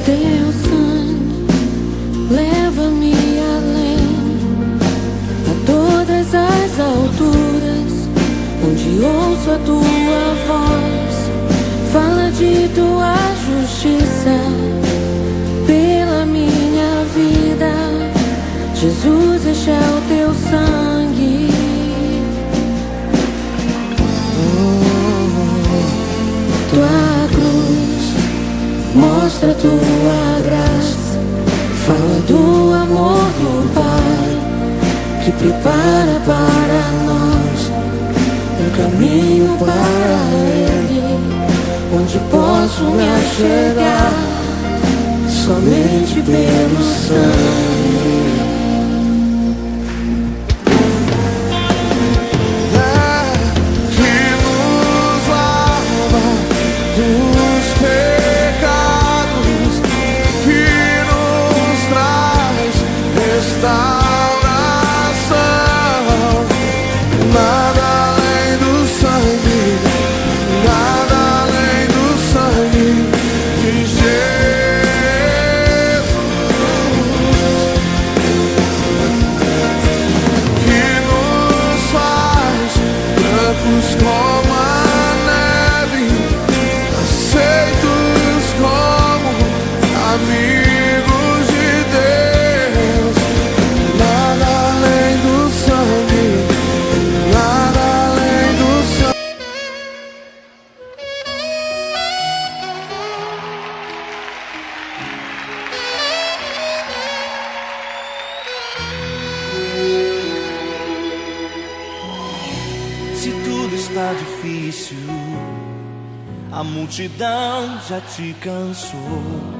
Teu sangue leva-me além, a todas as alturas, onde ouço a tua voz. Fala de tua justiça pela minha vida. Jesus, este é o teu sangue. Tua cruz mostra tua graça, fala do amor do Pai, que prepara para nós um caminho para Ele, onde posso me achegar somente pelo sangue. Como a neve, aceitos como amigos de Deus. Nada além do sangue, nada além do sangue. Se tudo está difícil, a multidão já te cansou.